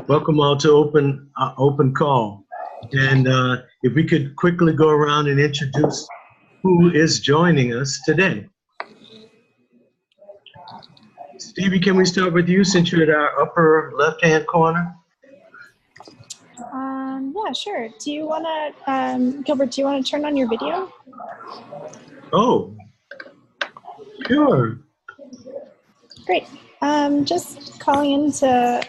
Welcome all to open call. And if we could quickly go around and introduce who is joining us today. Stevie, can we start with you since you're at our upper left-hand corner? Yeah, sure. Do you want to, Gilbert, do you want to turn on your video? Oh, sure. Great. Just calling in to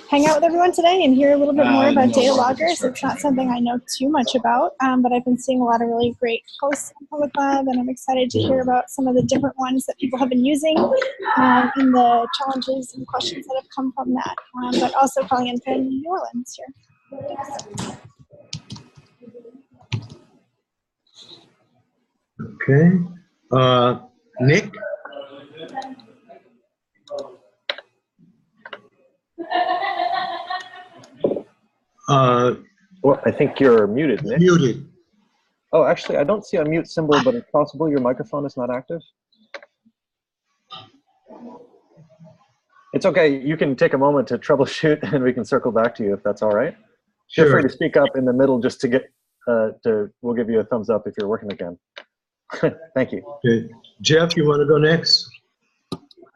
hang out with everyone today and hear a little bit more about data loggers. It's not something I know too much about, but I've been seeing a lot of really great posts on Public Lab, and I'm excited to hear about some of the different ones that people have been using and the challenges and questions that have come from that. But also calling in from New Orleans here. Okay. Nick? Well, I think you're muted, Nick. Muted. Oh, actually, I don't see a mute symbol, but it's possible your microphone is not active. It's okay. You can take a moment to troubleshoot, and we can circle back to you if that's all right. Sure. Feel free to speak up in the middle just to get we'll give you a thumbs up if you're working again. Thank you. Okay. Jeff, you want to go next?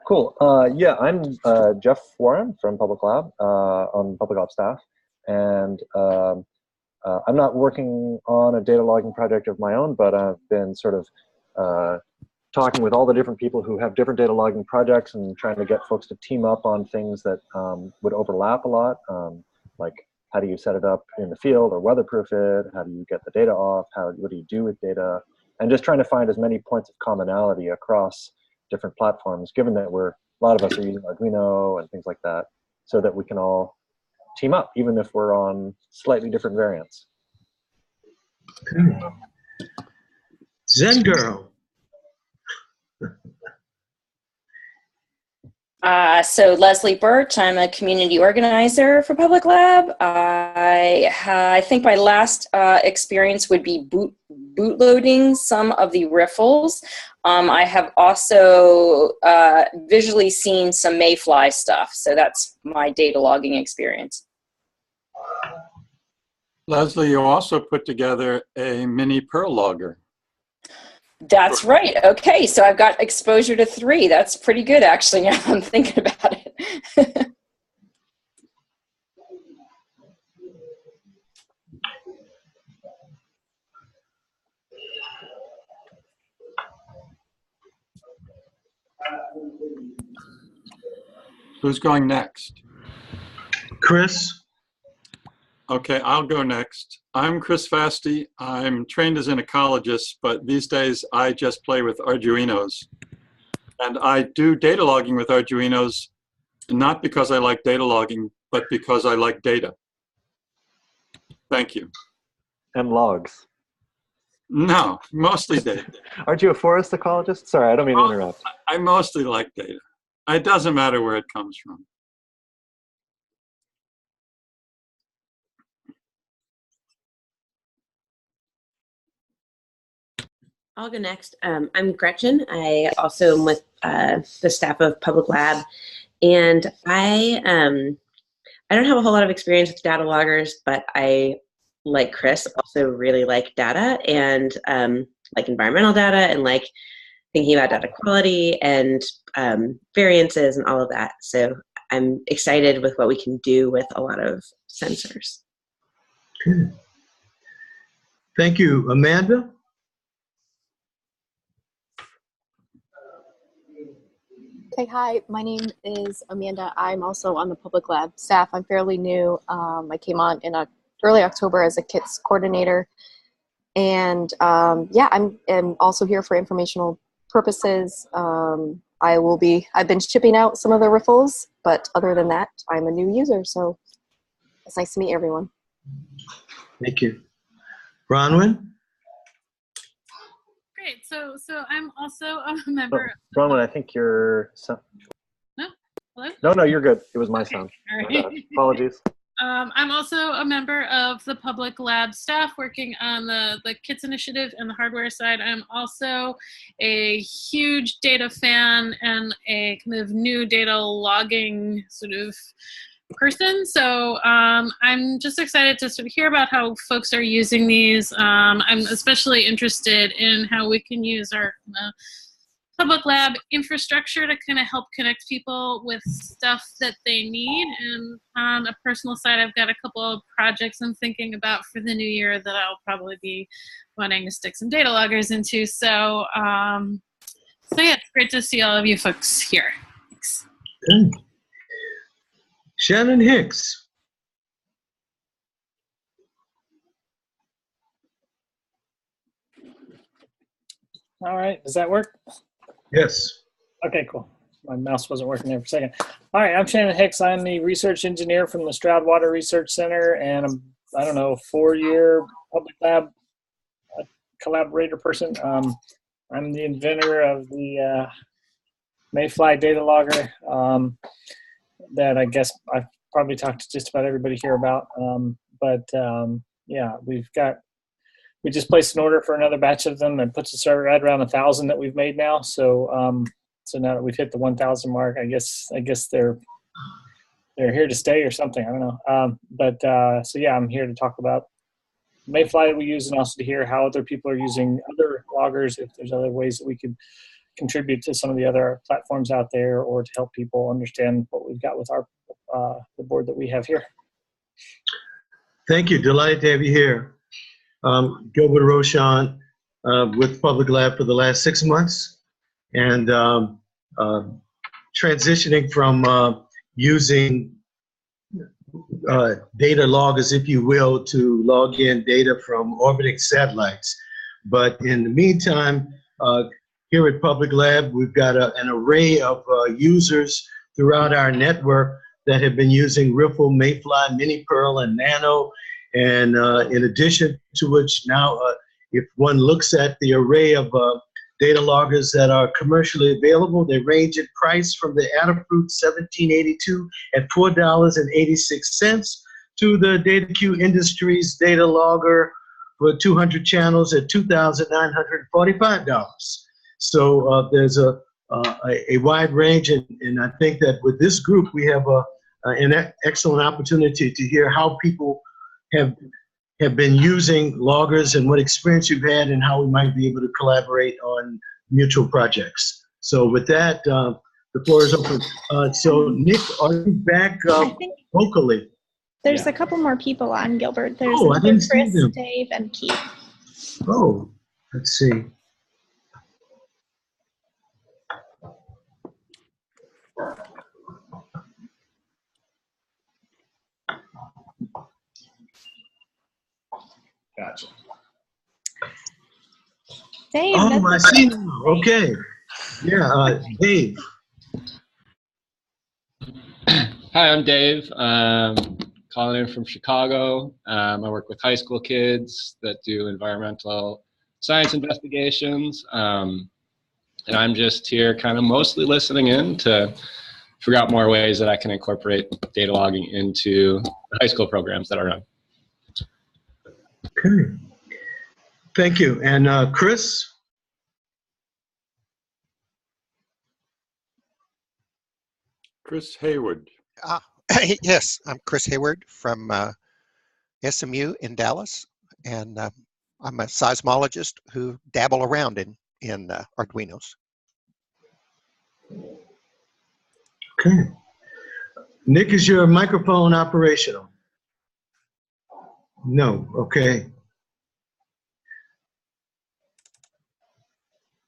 Cool. Yeah, I'm Jeff Warren from Public Lab on Public Lab staff. And I'm not working on a data logging project of my own, but I've been sort of talking with all the different people who have different data logging projects and trying to get folks to team up on things that would overlap a lot, like how do you set it up in the field or weatherproof it? How do you get the data off? What do you do with data? And just trying to find as many points of commonality across different platforms, given that a lot of us are using Arduino and things like that, so that we can all team up, even if we're on slightly different variants. Okay. Zen Girl. So Leslie Birch, I'm a community organizer for Public Lab. I think my last experience would be bootloading some of the riffles. I have also visually seen some Mayfly stuff, so that's my data logging experience. Leslie, you also put together a mini Perl logger. That's right. Okay, so I've got exposure to 3. That's pretty good, actually, now I'm thinking about it. Who's going next? Chris? Okay, I'll go next. I'm Chris Fasty. I'm trained as an ecologist, but these days I just play with Arduinos. And I do data logging with Arduinos, not because I like data logging, but because I like data. Thank you. And logs. No, mostly data. Aren't you a forest ecologist? Sorry, I don't mean to interrupt. I mostly like data. It doesn't matter where it comes from. I'll go next. I'm Gretchen. I also am with the staff of Public Lab, and I don't have a whole lot of experience with data loggers, but I, like Chris, also really like data and like environmental data and like thinking about data quality and variances and all of that. So I'm excited with what we can do with a lot of sensors. Good. Thank you. Amanda? Okay, hi, my name is Amanda. I'm also on the Public Lab staff. I'm fairly new. I came on in early October as a KITS coordinator. And yeah, I'm also here for informational purposes. I've been shipping out some of the riffles, but other than that, I'm a new user. So it's nice to meet everyone. Thank you. Bronwyn? Great. So I'm also a member. Bronwyn, I think you're. No. Hello. No, you're good. It was my sound. All right. Apologies. I'm also a member of the Public Lab staff working on the KITS initiative and the hardware side. I'm also a huge data fan and a kind of new data logging sort of person. So I'm just excited to sort of hear about how folks are using these. I'm especially interested in how we can use our public lab infrastructure to kind of help connect people with stuff that they need. And on a personal side, I've got a couple of projects I'm thinking about for the new year that I'll probably be wanting to stick some data loggers into. So, so yeah, it's great to see all of you folks here. Thanks. Good. Shannon Hicks. All right, does that work? Yes. Okay, cool. My mouse wasn't working there for a second. All right, I'm Shannon Hicks. I'm the research engineer from the Stroudwater Research Center, and I'm, I don't know, 4-year public lab collaborator person. I'm the inventor of the Mayfly data logger that I guess I've probably talked to just about everybody here about. Yeah, we just placed an order for another batch of them and puts us right around 1,000 that we've made now. So so now that we've hit the 1,000 mark, I guess they're here to stay or something. I don't know. So yeah, I'm here to talk about Mayfly that we use, and also to hear how other people are using other loggers, if there's other ways that we could contribute to some of the other platforms out there, or to help people understand what we've got with our the board that we have here. Thank you. Delighted to have you here. Gilbert Roshan with Public Lab for the last 6 months, and transitioning from using data loggers, if you will, to log in data from orbiting satellites. But in the meantime, here at Public Lab, we've got an array of users throughout our network that have been using Riffle, Mayfly, Mini Pearl, and Nano. And in addition to which now, if one looks at the array of data loggers that are commercially available, they range in price from the Adafruit 1782 at $4.86 to the DataQ Industries data logger for 200 channels at $2,945. So there's a wide range, and I think that with this group, we have an excellent opportunity to hear how people have been using loggers and what experience you've had, and how we might be able to collaborate on mutual projects. So with that, the floor is open. So Nick, are you back locally? There's a couple more people on, Gilbert. There's I didn't see Chris, them. Dave, and Keith. Oh, let's see. Gotcha. Dave, Oh, I see now. Okay. Yeah, Dave. Hi, I'm Dave. Calling in from Chicago. I work with high school kids that do environmental science investigations. And I'm just here kind of mostly listening in to figure out more ways that I can incorporate data logging into the high school programs that I run. Okay. Thank you. And Chris? Chris Hayward. Yes, I'm Chris Hayward from SMU in Dallas, and I'm a seismologist who dabble around in Arduinos. Okay. Nick, is your microphone operational? No. Okay.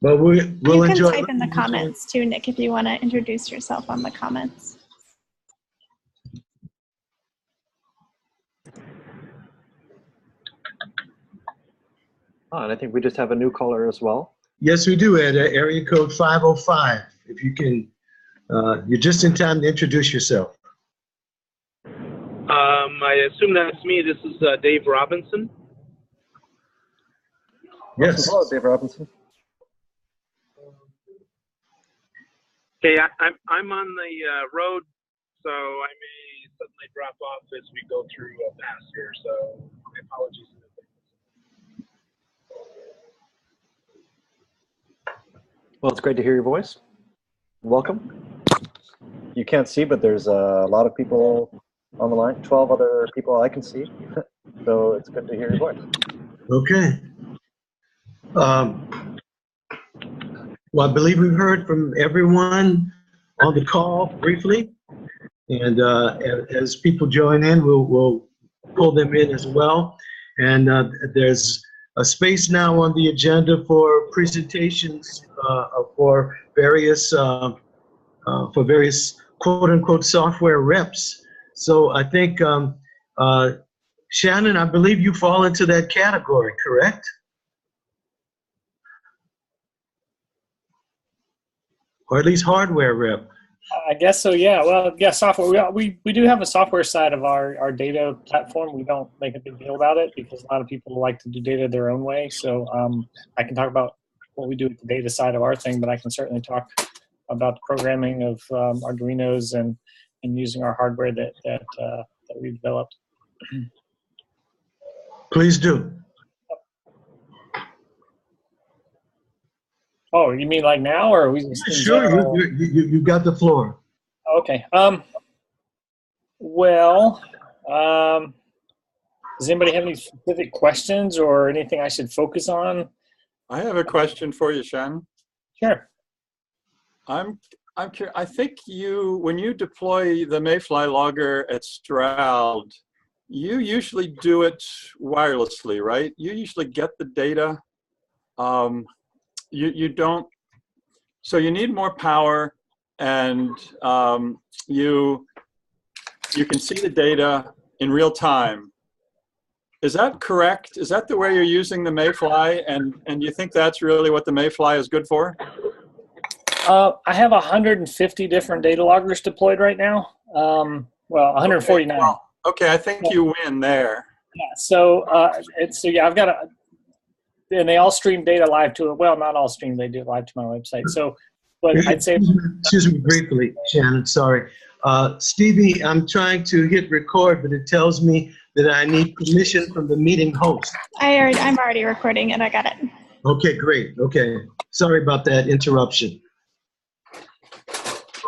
Well, we'll you enjoy. can type in the comments too, Nick, if you want to introduce yourself on the comments. And I think we just have a new caller as well. Yes, we do, at area code 505. If you can, you're just in time to introduce yourself. I assume that's me. This is Dave Robinson. Yes. Hello, Dave Robinson. Okay, I'm on the road, so I may suddenly drop off as we go through a pass here. So my apologies. Well, it's great to hear your voice. Welcome. You can't see, but there's a lot of people on the line, 12 other people I can see. So it's good to hear your voice. Okay. Well, I believe we've heard from everyone on the call briefly. And as people join in, we'll pull them in as well. And there's a space now on the agenda for presentations for various quote unquote software reps. So I think, Shannon, I believe you fall into that category, correct? Or at least hardware rep. I guess so, yeah. Well, yeah, software. We do have a software side of our data platform. We don't make a big deal about it because a lot of people like to do data their own way. So I can talk about what we do with the data side of our thing, but I can certainly talk about the programming of Arduinos and using our hardware that we've developed. Please do. Oh, you mean like now, or are we just in Sure, general? you got the floor. Okay. Well, does anybody have any specific questions or anything I should focus on? I have a question for you, Shannon. Sure. I'm curious. I think when you deploy the Mayfly logger at Stroud, you usually do it wirelessly, right? You usually get the data. You don't. So you need more power, and you can see the data in real time. Is that correct? Is that the way you're using the Mayfly? And do you think that's really what the Mayfly is good for? I have 150 different data loggers deployed right now. Well, 149. Okay, I think you win there. Yeah. So yeah, I've got and they all stream data live to it. Well, not all stream, they do it live to my website. So, but I'd say. Excuse me briefly, Shannon. Sorry, Stevie. I'm trying to hit record, but it tells me that I need permission from the meeting host. I'm already recording it. I got it. Okay, great. Okay, sorry about that interruption.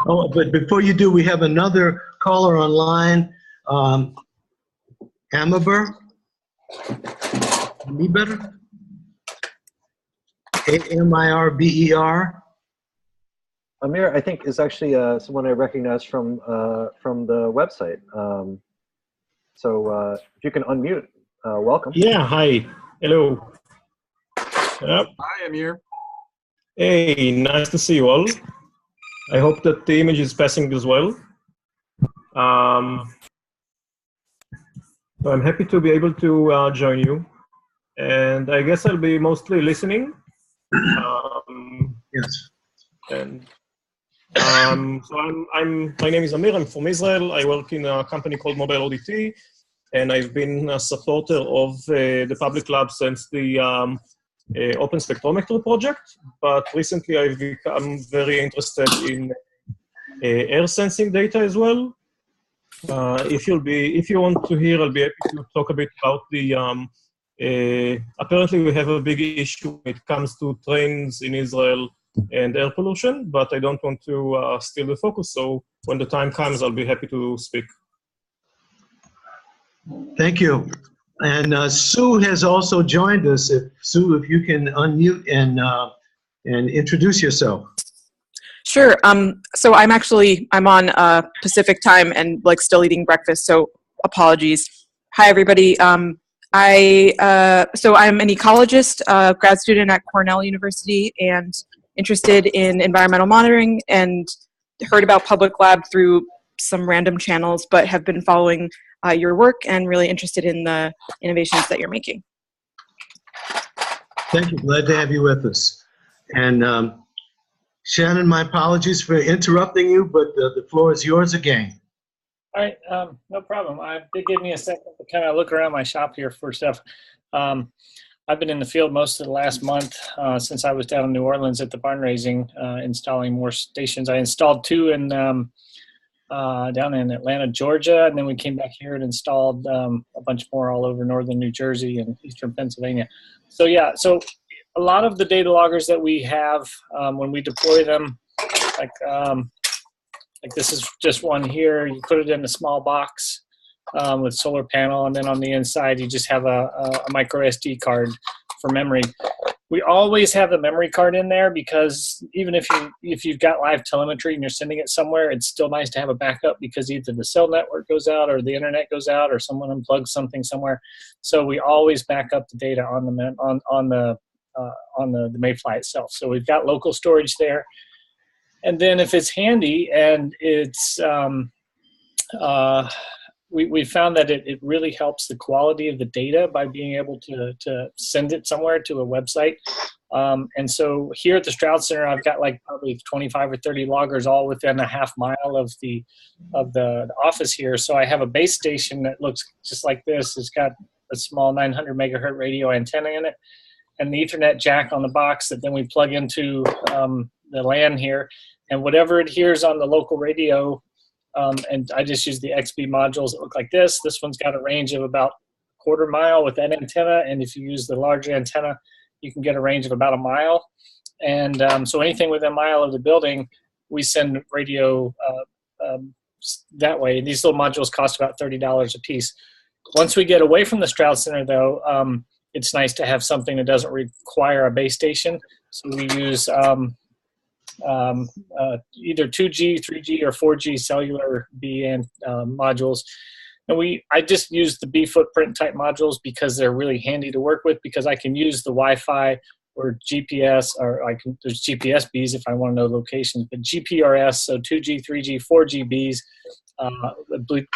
Oh, but before you do, we have another caller online. Amiber. Amiber. A-M-I-R-B-E-R. Amir, I think, is actually someone I recognize from the website. So if you can unmute, welcome. Yeah, hi. Hello. Yep. Hi, Amir. Hey, nice to see you all. I hope that the image is passing as well. So I'm happy to be able to join you. And I guess I'll be mostly listening. Yes. And so my name is Amir. I'm from Israel. I work in a company called Mobile ODT, and I've been a supporter of the public lab since the Open Spectrometer project. But recently, I've become very interested in air sensing data as well. If you want to hear, I'll be happy to talk a bit about the. Apparently, we have a big issue when it comes to trains in Israel and air pollution, but I don't want to steal the focus. So when the time comes, I'll be happy to speak. Thank you. And Sue has also joined us. Sue, if you can unmute and introduce yourself. Sure. So I'm on Pacific time and still eating breakfast. So apologies. Hi, everybody. So I'm an ecologist, grad student at Cornell University, and interested in environmental monitoring, and heard about Public Lab through some random channels, but have been following your work and really interested in the innovations that you're making. Thank you. Glad to have you with us. And Shannon, my apologies for interrupting you, but the floor is yours again. All right, no problem. It did give me a second to kind of look around my shop here for stuff. I've been in the field most of the last month since I was down in New Orleans at the barn raising, installing more stations. I installed 2 in down in Atlanta, Georgia, and then we came back here and installed a bunch more all over northern New Jersey and eastern Pennsylvania. So yeah, so a lot of the data loggers that we have, when we deploy them, like this is just one here. You put it in a small box, with solar panel, and then on the inside you just have a micro SD card for memory. We always have the memory card in there because even if you've got live telemetry and you're sending it somewhere, it's still nice to have a backup because either the cell network goes out or the internet goes out or someone unplugs something somewhere. So we always back up the data on the Mayfly itself. So we've got local storage there, and then if it's handy and it's we found that it really helps the quality of the data by being able to send it somewhere to a website. And so here at the Stroud Center, I've got like probably 25 or 30 loggers all within a half mile of the office here. So I have a base station that looks just like this. It's got a small 900 megahertz radio antenna in it, and the Ethernet jack on the box that then we plug into the LAN here. And whatever it hears on the local radio, and I just use the XB modules that look like this. This one's got a range of about a quarter mile with that antenna, and if you use the larger antenna, you can get a range of about a mile. And so anything within a mile of the building, we send radio that way. These little modules cost about $30 a piece. Once we get away from the Stroud Center, though, it's nice to have something that doesn't require a base station. So we use either 2G, 3G, or 4G cellular B modules. And I just use the B footprint type modules because they're really handy to work with, because I can use the Wi-Fi or GPS, or there's GPS Bs if I want to know locations, but GPRS, so 2G, 3G, 4G Bs.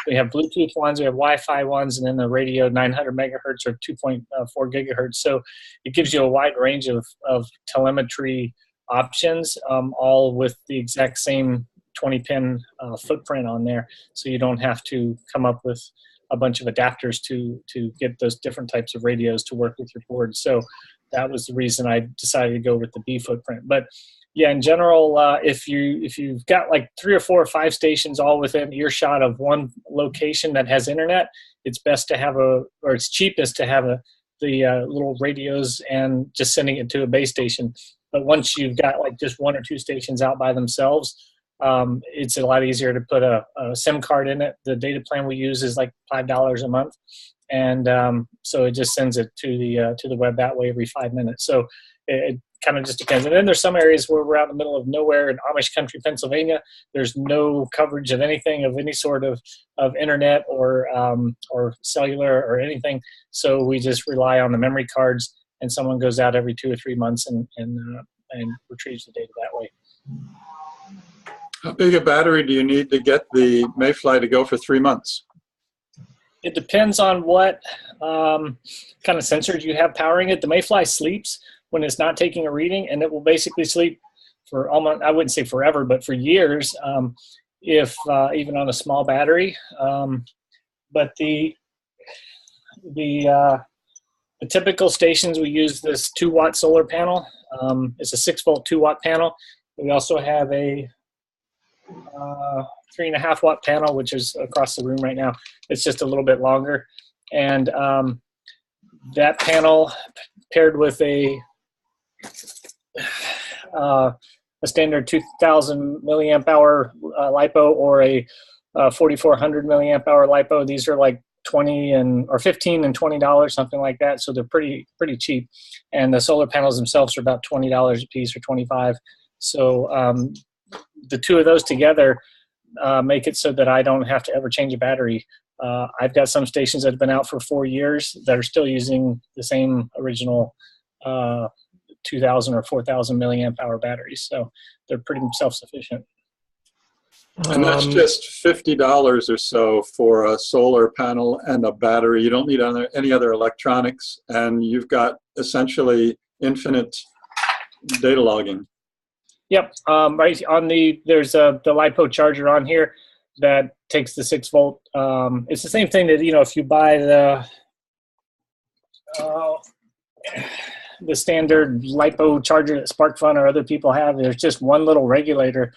We have Bluetooth ones, we have Wi-Fi ones, and then the radio 900 megahertz or 2.4 gigahertz. So it gives you a wide range of telemetry options, all with the exact same 20-pin footprint on there, so you don't have to come up with a bunch of adapters to get those different types of radios to work with your board. So that was the reason I decided to go with the B footprint. But yeah, in general, if you've got like 3 or 4 or 5 stations all within earshot of one location that has internet, it's best to have it's cheapest to have the little radios and just sending it to a base station. But once you've got like just 1 or 2 stations out by themselves, it's a lot easier to put a SIM card in it. The data plan we use is like $5 a month, and so it just sends it to the web that way every 5 minutes. So it kind of just depends. And then there's some areas where we're out in the middle of nowhere in Amish country, Pennsylvania. There's no coverage of anything, of any sort of internet or cellular or anything. So we just rely on the memory cards, and someone goes out every 2 or 3 months and retrieves the data that way. How big a battery do you need to get the Mayfly to go for 3 months? It depends on what kind of sensors you have powering it. The Mayfly sleeps when it's not taking a reading, and it will basically sleep for almost, I wouldn't say forever, but for years, if even on a small battery. But the typical stations, we use this 2-watt solar panel. It's a 6-volt 2-watt panel. We also have a 3.5-watt panel, which is across the room right now. It's just a little bit longer. And that panel paired with a standard 2000 milliamp hour LiPo or a 4400 milliamp hour LiPo, these are like $15 and $20, something like that. So they're pretty cheap. And the solar panels themselves are about $20 a piece or $25. So the two of those together make it so that I don't have to ever change a battery. I've got some stations that have been out for 4 years that are still using the same original 2000 or 4000 milliamp hour batteries. So they're pretty self-sufficient. And that's just $50 or so for a solar panel and a battery. You don't need any other electronics, and you've got essentially infinite data logging. Yep, right on there's the LiPo charger on here that takes the 6-volt. It's the same thing that, if you buy the standard LiPo charger that SparkFun or other people have, there's just one little regulator.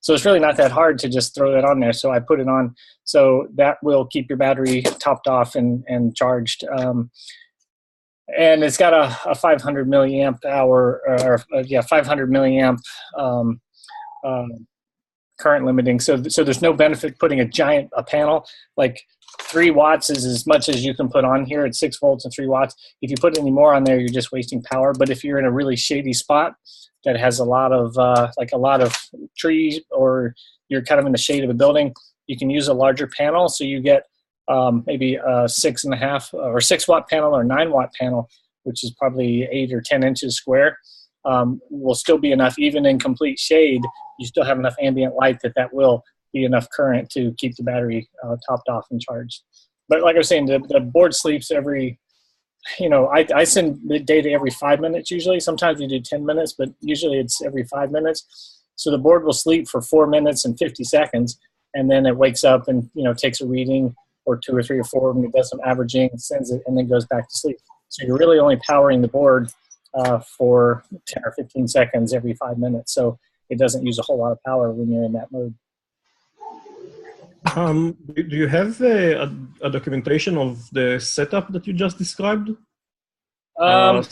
So it's really not that hard to just throw that on there. So I put it on, so that will keep your battery topped off and charged. And it's got a 500 milliamp hour, 500 milliamp current limiting. So there's no benefit putting a panel like 3 watts is as much as you can put on here at 6 volts and 3 watts. If you put any more on there, you're just wasting power. But if you're in a really shady spot that has a lot of trees, or you're kind of in the shade of a building, you can use a larger panel. So you get maybe a 6.5 or 6 watt panel or 9 watt panel, which is probably 8 or 10 inches square. Will still be enough. Even in complete shade, you still have enough ambient light that will be enough current to keep the battery topped off and charged. But like I was saying, the board sleeps every, I send the data every 5 minutes usually. Sometimes we do 10 minutes, but usually it's every 5 minutes. So the board will sleep for 4 minutes and 50 seconds, and then it wakes up and takes a reading, or 2 or 3 or 4, and it does some averaging, sends it, and then goes back to sleep. So you're really only powering the board for 10 or 15 seconds every 5 minutes. So it doesn't use a whole lot of power when you're in that mode. Do you have a documentation of the setup that you just described? Yeah,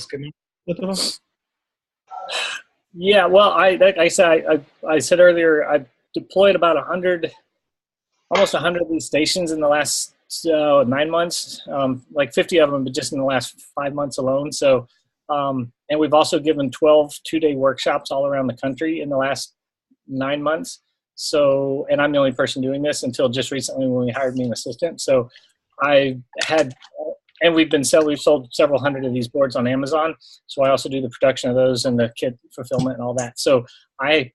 well, like I said, I said earlier, I deployed about almost 100 of these stations in the last 9 months, like 50 of them, but just in the last 5 months alone. So, and we've also given 12 two-day workshops all around the country in the last 9 months. So, and I'm the only person doing this until just recently when we hired me an assistant. So and we've sold several hundred of these boards on Amazon. So I also do the production of those and the kit fulfillment and all that. So I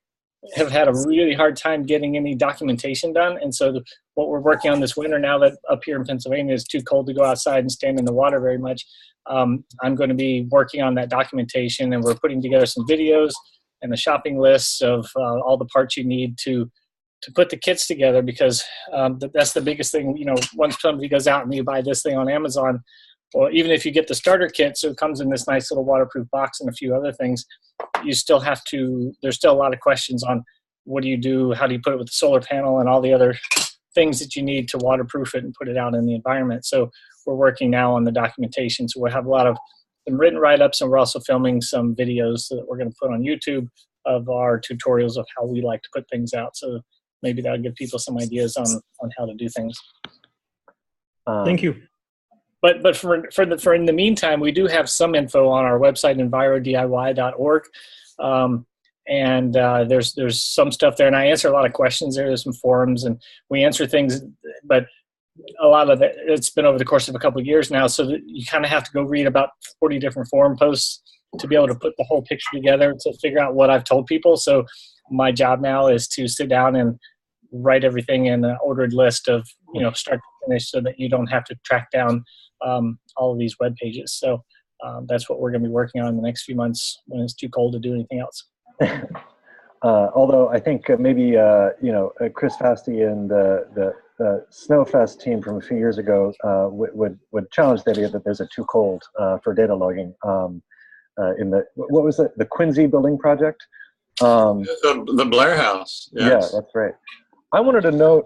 have had a really hard time getting any documentation done. And so what we're working on this winter, now that up here in Pennsylvania is too cold to go outside and stand in the water very much, I'm going to be working on that documentation, and we're putting together some videos and the shopping lists of all the parts you need to put the kits together, because that's the biggest thing. Once somebody goes out and you buy this thing on Amazon, or even if you get the starter kit, so it comes in this nice little waterproof box and a few other things, you still have to, there's still a lot of questions on what do you do, how do you put it with the solar panel and all the other things that you need to waterproof it and put it out in the environment. So we're working now on the documentation. So we'll have a lot of some written write-ups, and we're also filming some videos that we're going to put on YouTube of our tutorials of how we like to put things out. So maybe that'll give people some ideas on how to do things. Thank you. But for in the meantime, we do have some info on our website, envirodiy.org. And there's some stuff there, and I answer a lot of questions there. There's some forums, and we answer things, but a lot of it's been over the course of a couple of years now, so that you kind of have to go read about 40 different forum posts to be able to put the whole picture together to figure out what I've told people. So my job now is to sit down and write everything in an ordered list of, start to finish, so that you don't have to track down all of these web pages. So that's what we're going to be working on in the next few months when it's too cold to do anything else. Although I think maybe Chris Fasty and the Snowfest team from a few years ago would challenge the idea that there's a too cold for data logging in what was it, the Quincy building project? The Blair House. Yes. Yeah, that's right. I wanted to note,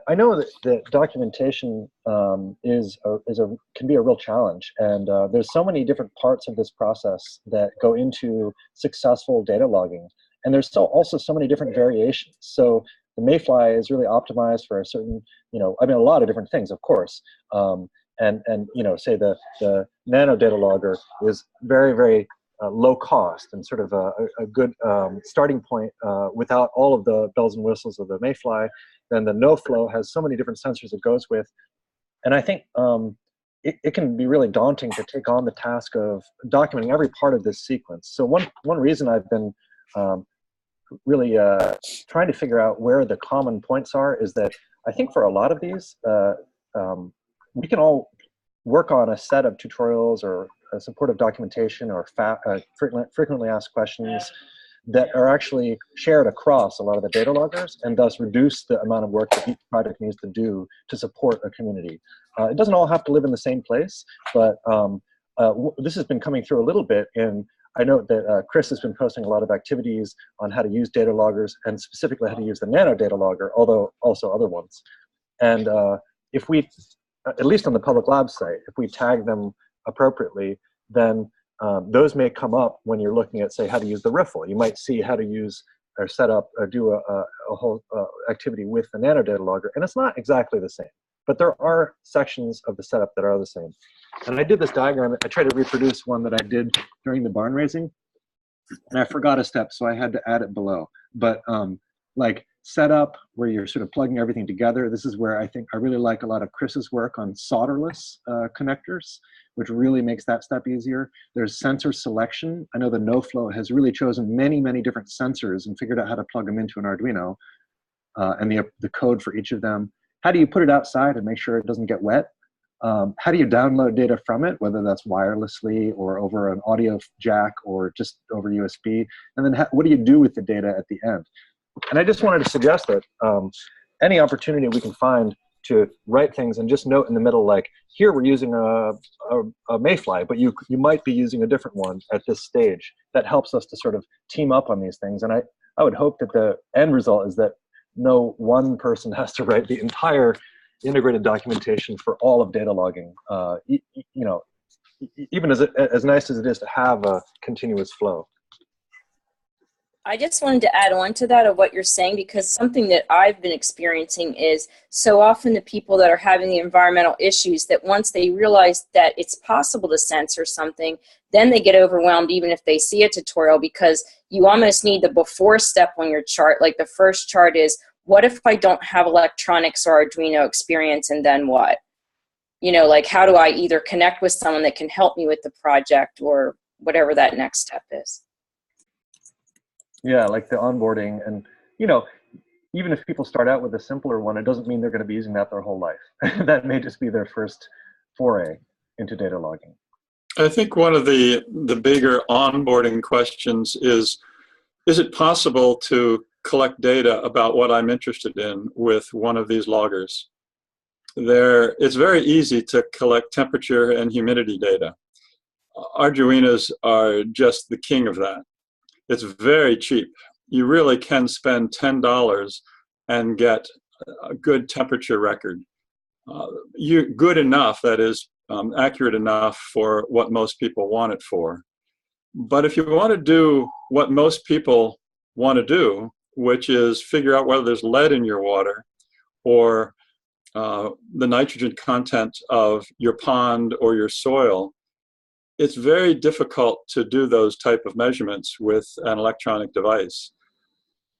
I know that documentation can be a real challenge, and there's so many different parts of this process that go into successful data logging, and there's also so many different variations. So the Mayfly is really optimized for a certain, a lot of different things, of course, and say the nano data logger is very, very low cost and sort of a good starting point without all of the bells and whistles of the Mayfly. Then the NoFlow has so many different sensors it goes with. And I think it can be really daunting to take on the task of documenting every part of this sequence. So one reason I've been really trying to figure out where the common points are is that I think for a lot of these, we can all work on a set of tutorials or supportive documentation or frequently asked questions that are actually shared across a lot of the data loggers, and thus reduce the amount of work that each project needs to do to support a community. It doesn't all have to live in the same place, but this has been coming through a little bit, and I know that Chris has been posting a lot of activities on how to use data loggers, and specifically how to use the nano data logger, although also other ones. And if we, at least on the public lab site, if we tag them appropriately, then those may come up when you're looking at, say, how to use the riffle. You might see how to use or set up or do a whole activity with the nano data logger, and it's not exactly the same. But there are sections of the setup that are the same. And I did this diagram. I tried to reproduce one that I did during the barn raising, and I forgot a step, so I had to add it below. But like setup, where you're sort of plugging everything together, this is where I think I really like a lot of Chris's work on solderless connectors, which really makes that step easier. There's sensor selection. I know the NoFlow has really chosen many, many different sensors and figured out how to plug them into an Arduino, and the code for each of them. How do you put it outside and make sure it doesn't get wet? How do you download data from it, whether that's wirelessly or over an audio jack or just over USB? And then what do you do with the data at the end? And I just wanted to suggest that any opportunity we can find to write things and just note in the middle, like, here we're using a mayfly, but you might be using a different one at this stage. That helps us to sort of team up on these things. And I would hope that the end result is that no one person has to write the entire integrated documentation for all of data logging. Even as nice as it is to have a continuous flow. I just wanted to add on to that of what you're saying, because something that I've been experiencing is so often the people that are having the environmental issues, that once they realize that it's possible to censor something, then they get overwhelmed even if they see a tutorial, because you almost need the before step on your chart. Like the first chart is, what if I don't have electronics or Arduino experience, and then what? Like, how do I either connect with someone that can help me with the project or whatever that next step is? Yeah, like the onboarding. And, even if people start out with a simpler one, it doesn't mean they're going to be using that their whole life. That may just be their first foray into data logging. I think one of the bigger onboarding questions is it possible to collect data about what I'm interested in with one of these loggers? It's very easy to collect temperature and humidity data. Arduinos are just the king of that. It's very cheap. You really can spend $10 and get a good temperature record. Good enough, that is, accurate enough for what most people want it for. But if you want to do what most people want to do, which is figure out whether there's lead in your water or the nitrogen content of your pond or your soil, it's very difficult to do those type of measurements with an electronic device.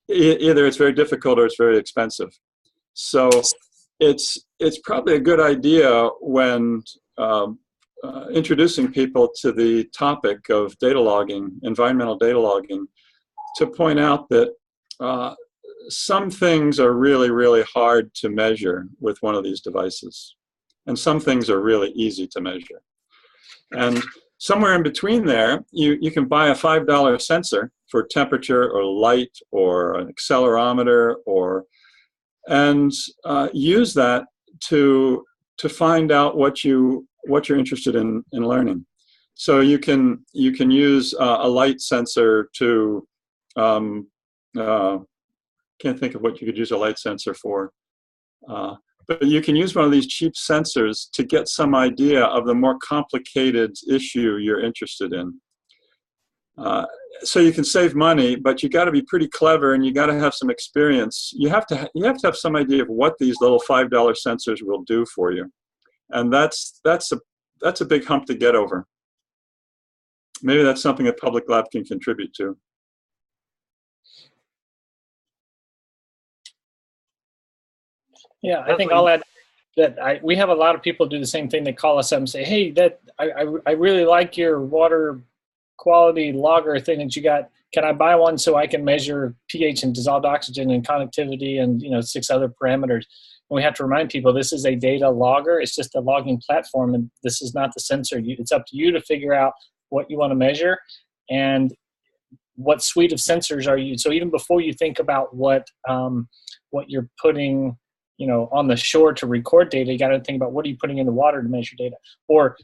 Either it's very difficult or it's very expensive. So it's probably a good idea when introducing people to the topic of data logging, environmental data logging, to point out that some things are really, really hard to measure with one of these devices, and some things are really easy to measure. And somewhere in between there, you can buy a $5 sensor for temperature or light or an accelerometer, and use that to find out what you're interested in learning. So you can use a light sensor to can't think of what you could use a light sensor for. But you can use one of these cheap sensors to get some idea of the more complicated issue you're interested in. So you can save money, but you got to be pretty clever, and you got to have some experience. You have to have some idea of what these little $5 sensors will do for you, and that's a big hump to get over. Maybe that's something that Public Lab can contribute to. Yeah, I think I'll add that we have a lot of people do the same thing. They call us up and say, hey, I really like your water quality logger thing that you got. Can I buy one so I can measure pH and dissolved oxygen and conductivity and 6 other parameters? And we have to remind people this is a data logger. It's just a logging platform, and this is not the sensor. It's up to you to figure out what you want to measure and what suite of sensors are you. So even before you think about what you're putting on the shore to record data, you got to think about what are you putting in the water to measure data, or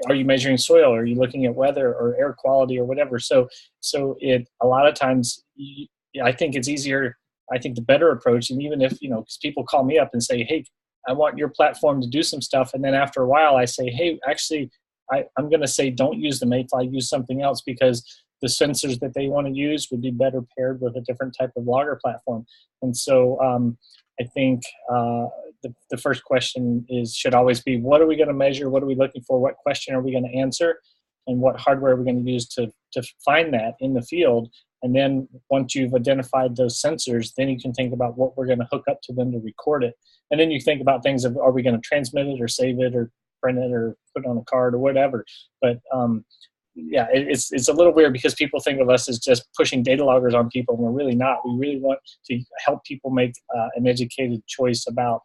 are you measuring soil, or are you looking at weather or air quality or whatever. So it a lot of times I think it's easier. I think the better approach, and even if because people call me up and say, hey, I want your platform to do some stuff, and then after a while I say, hey, actually I'm going to say don't use the Mayfly, use something else, because the sensors that they want to use would be better paired with a different type of logger platform. And so I think the first question should always be, what are we going to measure? What are we looking for? What question are we going to answer? And what hardware are we going to use to find that in the field? And then once you've identified those sensors, then you can think about what we're going to hook up to them to record it. And then you think about things of, are we going to transmit it or save it or print it or put it on a card or whatever. But yeah, it's a little weird because people think of us as just pushing data loggers on people, and we're really not. We really want to help people make an educated choice about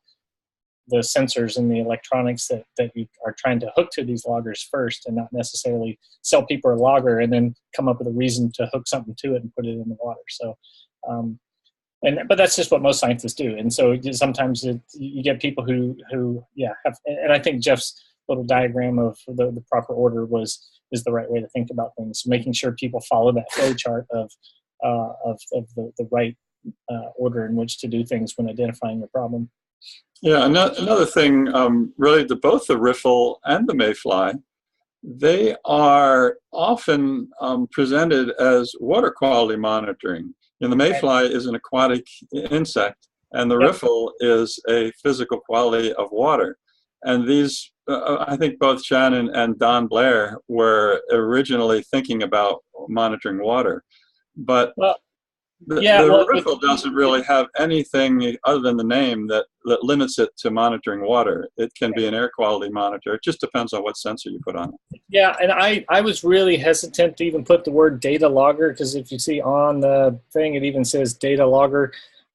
the sensors and the electronics that you are trying to hook to these loggers first, and not necessarily sell people a logger and then come up with a reason to hook something to it and put it in the water. So, but that's just what most scientists do. And so sometimes you get people who have, and I think Jeff's little diagram of the proper order is the right way to think about things, making sure people follow that flow chart of the right order in which to do things when identifying the problem. Yeah, another thing related to both the riffle and the mayfly, they are often presented as water quality monitoring. And the mayfly is an aquatic insect, and the riffle is a physical quality of water. And these, I think both Shannon and Don Blair were originally thinking about monitoring water. But the riffle doesn't really have anything other than the name that limits it to monitoring water. It can be an air quality monitor. It just depends on what sensor you put on it. Yeah, and I was really hesitant to even put the word data logger, because if you see on the thing, it even says data logger.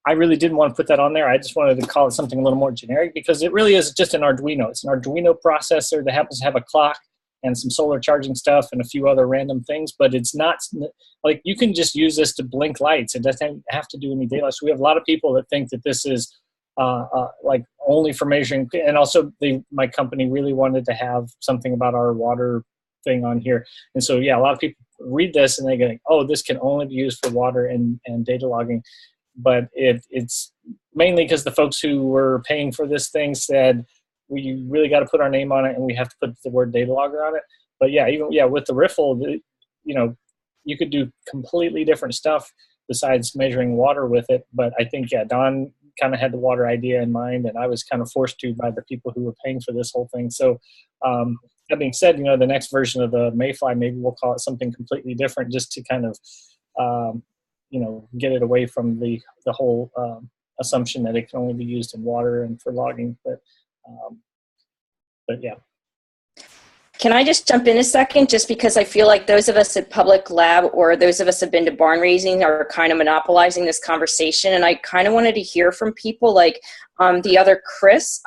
I really didn't want to put that on there. I just wanted to call it something a little more generic, because it really is just an Arduino. It's an Arduino processor that happens to have a clock and some solar charging stuff and a few other random things, but it's not like you can just use this to blink lights. It doesn't have to do any daylight. So we have a lot of people that think that this is like only for measuring. And also my company really wanted to have something about our water thing on here. And so, yeah, a lot of people read this and they go, oh, this can only be used for water and data logging. But it's mainly because the folks who were paying for this thing said, we really got to put our name on it, and we have to put the word data logger on it. But yeah, with the riffle, you could do completely different stuff besides measuring water with it. But I think, Don kind of had the water idea in mind, and I was kind of forced to by the people who were paying for this whole thing. So that being said, the next version of the mayfly, maybe we'll call it something completely different, just to kind of get it away from the whole assumption that it can only be used in water and for logging. But yeah. Can I just jump in a second, just because I feel like those of us at Public Lab, or those of us who have been to barn raising, are kind of monopolizing this conversation, and I kind of wanted to hear from people like the other Chris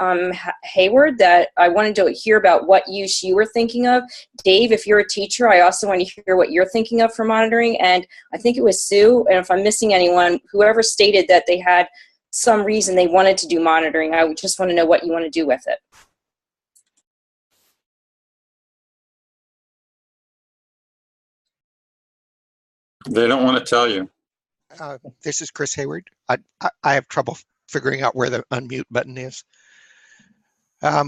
Hayward, that I wanted to hear about what use you were thinking of. Dave, if you're a teacher, I also want to hear what you're thinking of for monitoring. And I think it was Sue, and if I'm missing anyone, whoever stated that they had some reason they wanted to do monitoring, I just want to know what you want to do with it. They don't want to tell you. This is Chris Hayward. I have trouble figuring out where the unmute button is. I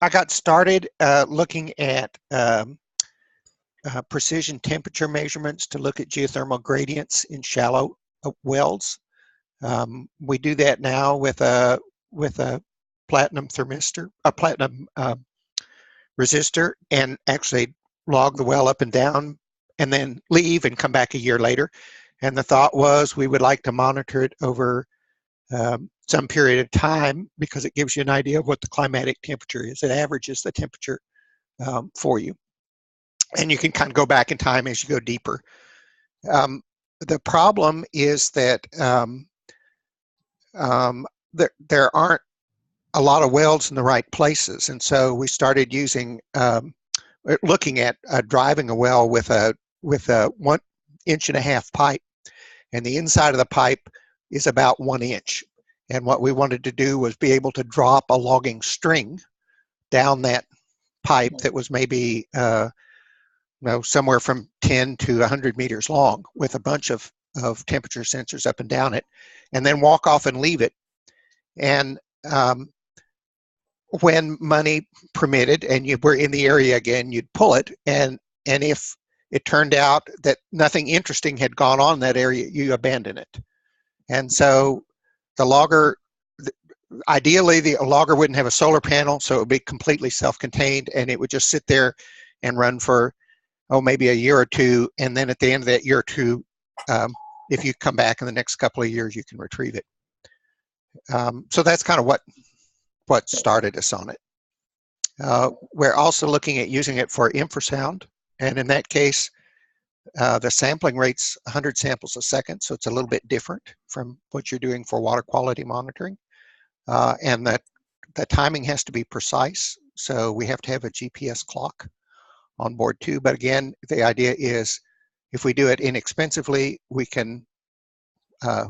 got started looking at precision temperature measurements to look at geothermal gradients in shallow wells. We do that now with a platinum thermistor, a platinum resistor, and actually log the well up and down, and then leave and come back a year later. And the thought was we would like to monitor it over some period of time, because it gives you an idea of what the climatic temperature is. It averages the temperature for you. And you can kind of go back in time as you go deeper. The problem is that there aren't a lot of wells in the right places. And so we started looking at driving a well with a 1.5 inch pipe, and the inside of the pipe is about 1 inch. And what we wanted to do was be able to drop a logging string down that pipe that was maybe somewhere from 10 to 100 meters long, with a bunch of temperature sensors up and down it, and then walk off and leave it. And when money permitted and you were in the area again, you'd pull it, and if it turned out that nothing interesting had gone on in that area, you abandon it. And so the logger, ideally the logger wouldn't have a solar panel, so it would be completely self-contained, and it would just sit there and run for, maybe a year or two, and then at the end of that year or two, if you come back in the next couple of years, you can retrieve it. So that's kind of what started us on it. We're also looking at using it for infrasound, and in that case, the sampling rate's 100 samples a second, so it's a little bit different from what you're doing for water quality monitoring. And that the timing has to be precise, so we have to have a GPS clock on board too. But again, the idea is if we do it inexpensively, we can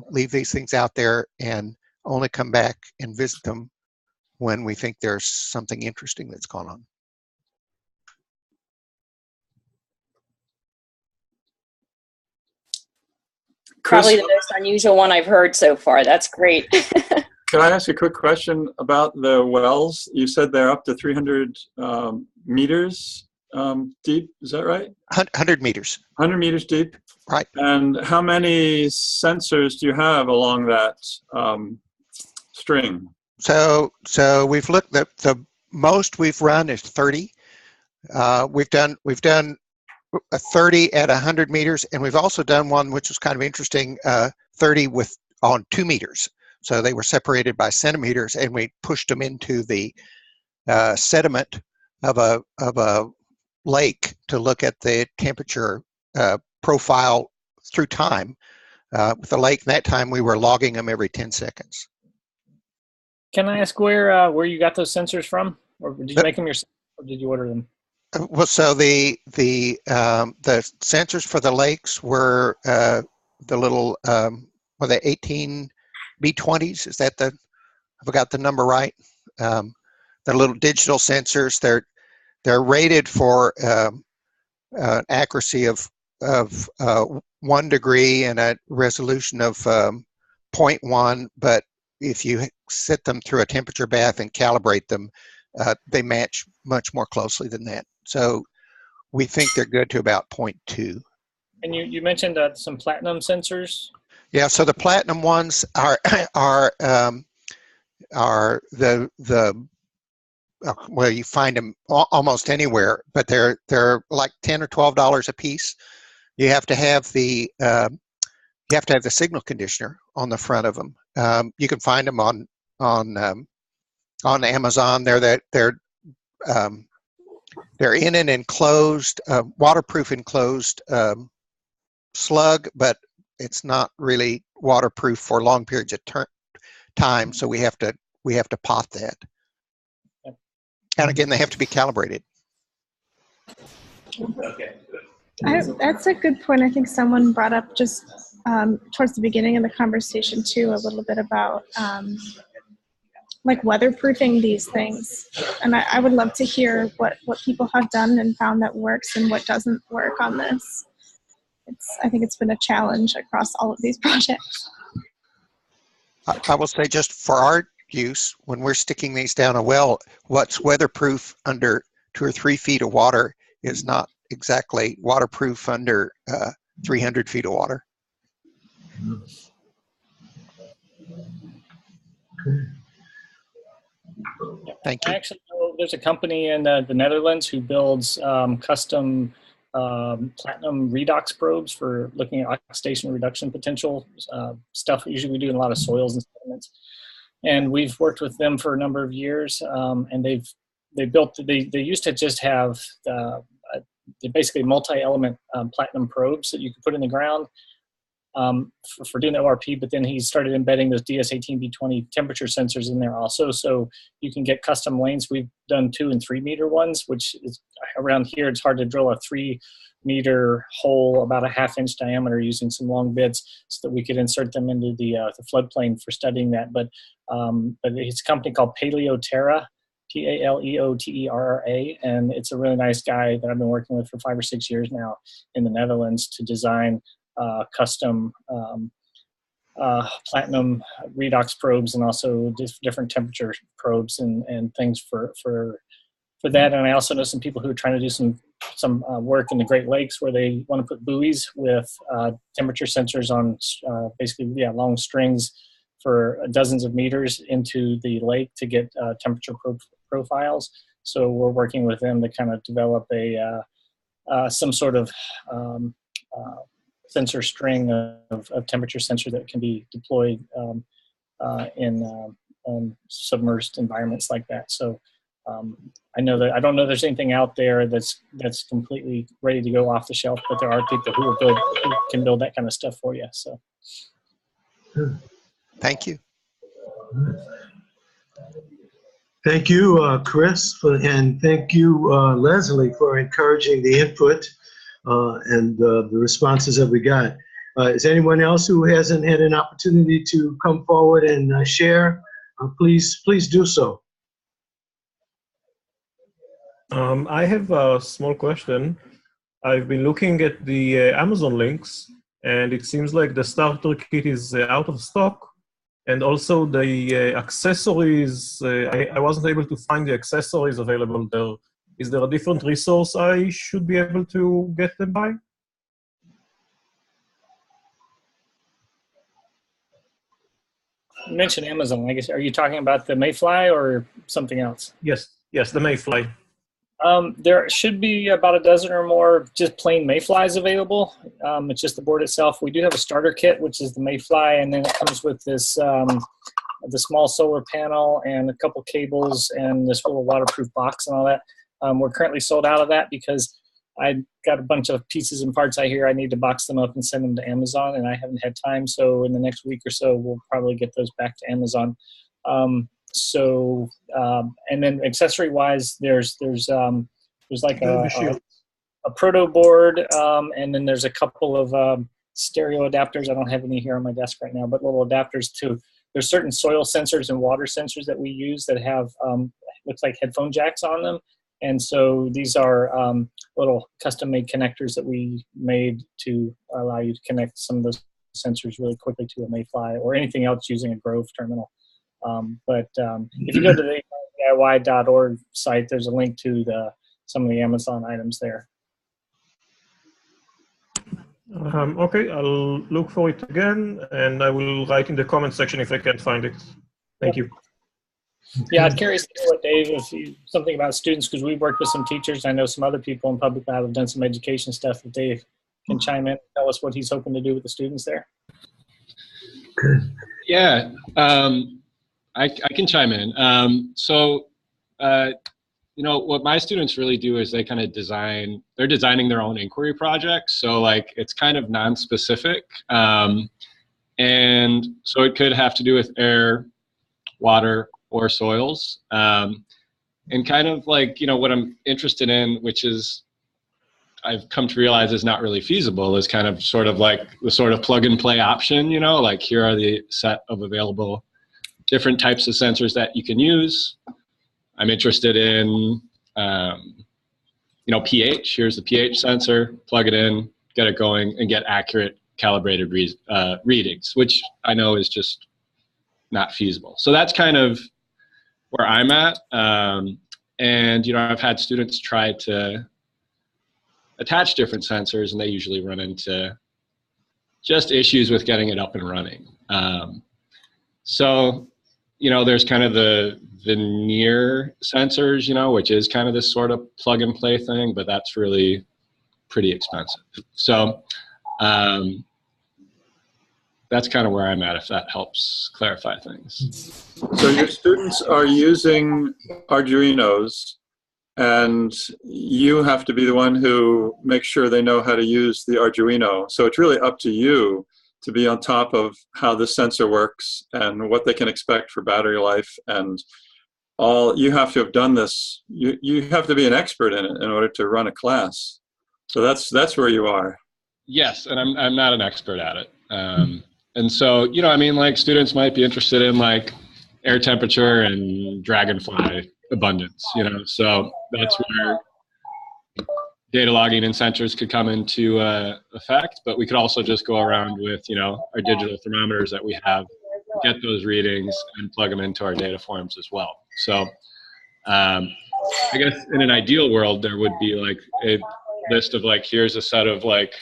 leave these things out there and only come back and visit them when we think there's something interesting that's gone on. Probably the most unusual one I've heard so far. That's great. Can I ask a quick question about the wells? You said they're up to 300 meters deep. Is that right? 100 meters. 100 meters deep. Right. And how many sensors do you have along that string? So we've looked at the most we've run is 30. We've done a 30 at 100 meters, and we've also done one which was kind of interesting, 30 on 2 meters. So they were separated by centimeters, and we pushed them into the sediment of a lake to look at the temperature profile through time. With the lake, that time we were logging them every 10 seconds. Can I ask where you got those sensors from, or did you make them yourself, or did you order them? Well, so the sensors for the lakes were the little the 18 B20s. Is that have I got the number right? They're little digital sensors. They're rated for accuracy of 1 degree and a resolution of 0.1. But if you sit them through a temperature bath and calibrate them, they match much more closely than that. So we think they're good to about 0.2. And you mentioned some platinum sensors. Yeah, so the platinum ones are well, you find them almost anywhere, but they're like $10 or $12 a piece. You have to have the signal conditioner on the front of them. You can find them on Amazon. They're in an enclosed, waterproof enclosed slug, but it's not really waterproof for long periods of time. So we have to pot that. And again, they have to be calibrated. Okay. That's a good point. I think someone brought up just towards the beginning of the conversation too, a little bit about like weatherproofing these things. And I would love to hear what people have done and found that works and what doesn't work on this. I think it's been a challenge across all of these projects. I will say, just for our use, when we're sticking these down a well, what's weatherproof under 2 or 3 feet of water is not exactly waterproof under 300 feet of water. Thank you. I actually know there's a company in the Netherlands who builds custom platinum redox probes for looking at oxidation reduction potential stuff. Usually we do in a lot of soils and sediments. And we've worked with them for a number of years, and they used to just have basically multi-element platinum probes that you could put in the ground for doing the ORP, but then he started embedding those DS18B20 temperature sensors in there also, so you can get custom lanes. We've done 2 and 3 meter ones, which is around here it's hard to drill a 3 meter hole about a 1/2 inch diameter using some long bits so that we could insert them into the floodplain for studying that. But it's a company called Paleoterra, Paleoterra, and it's a really nice guy that I've been working with for 5 or 6 years now in the Netherlands to design custom platinum redox probes and also different temperature probes and things for that. And I also know some people who are trying to do some some work in the Great Lakes where they want to put buoys with temperature sensors on basically, long strings for dozens of meters into the lake to get temperature profiles. So we're working with them to kind of develop some sort of sensor string of temperature sensor that can be deployed in submerged environments like that. So I don't know there's anything out there that's completely ready to go off the shelf, but there are people who can build that kind of stuff for you. So thank you. Thank you, Chris, and thank you, Leslie, for encouraging the input and the responses that we got. Is anyone else who hasn't had an opportunity to come forward and share? Please do so. I have a small question. I've been looking at the Amazon links, and it seems like the starter kit is out of stock. And also the accessories, I wasn't able to find the accessories available there. Is there a different resource I should be able to get them by? you mentioned Amazon. I guess, are you talking about the Mayfly or something else? Yes, the Mayfly. There should be about a dozen or more just plain Mayflies available. It's just the board itself. We do have a starter kit, which is the Mayfly, and then it comes with this the small solar panel and a couple cables and this little waterproof box and all that. We're currently sold out of that because I got a bunch of pieces and parts I need to box them up and send them to Amazon, and I haven't had time. So in the next week or so, we'll probably get those back to Amazon. And then accessory wise, there's like a proto board, and then there's a couple of stereo adapters. I don't have any here on my desk right now, but little adapters too. There's certain soil sensors and water sensors that we use that have looks like headphone jacks on them. And so these are little custom-made connectors that we made to allow you to connect some of those sensors really quickly to a Mayfly or anything else using a Grove terminal. If you go to the DIY.org site, there's a link to some of the Amazon items there. Okay, I'll look for it again, and I will write in the comment section if I can't find it. Thank you. Yeah, I'm curious to know what Dave, something about students, because we worked with some teachers. I know some other people in public lab have done some education stuff. If Dave can chime in and tell us what he's hoping to do with the students there. Good. Yeah, I can chime in. What my students really do is they kind of they're designing their own inquiry projects. So like it's kind of non-specific. And so it could have to do with air, water, or soils. And kind of like, what I'm interested in, which is I've come to realize is not really feasible, is kind of sort of like the sort of plug and play option, like here are the set of available different types of sensors that you can use. I'm interested in, pH. Here's the pH sensor, plug it in, get it going, and get accurate calibrated readings, which I know is just not feasible. So that's kind of where I'm at. And, I've had students try to attach different sensors, and they usually run into just issues with getting it up and running. There's kind of the near sensors, which is kind of this sort of plug and play thing, but that's really pretty expensive. So that's kind of where I'm at, if that helps clarify things. So your students are using Arduinos, and you have to be the one who makes sure they know how to use the Arduino. So it's really up to you to be on top of how the sensor works and what they can expect for battery life, and all. You have to have done this. You have to be an expert in it in order to run a class. So that's where you are. Yes, and I'm not an expert at it. And so, like students might be interested in like air temperature and dragonfly abundance, so that's where data logging and sensors could come into effect. But we could also just go around with, our digital thermometers that we have, get those readings and plug them into our data forms as well. So I guess in an ideal world, there would be like a list of like, here's a set of like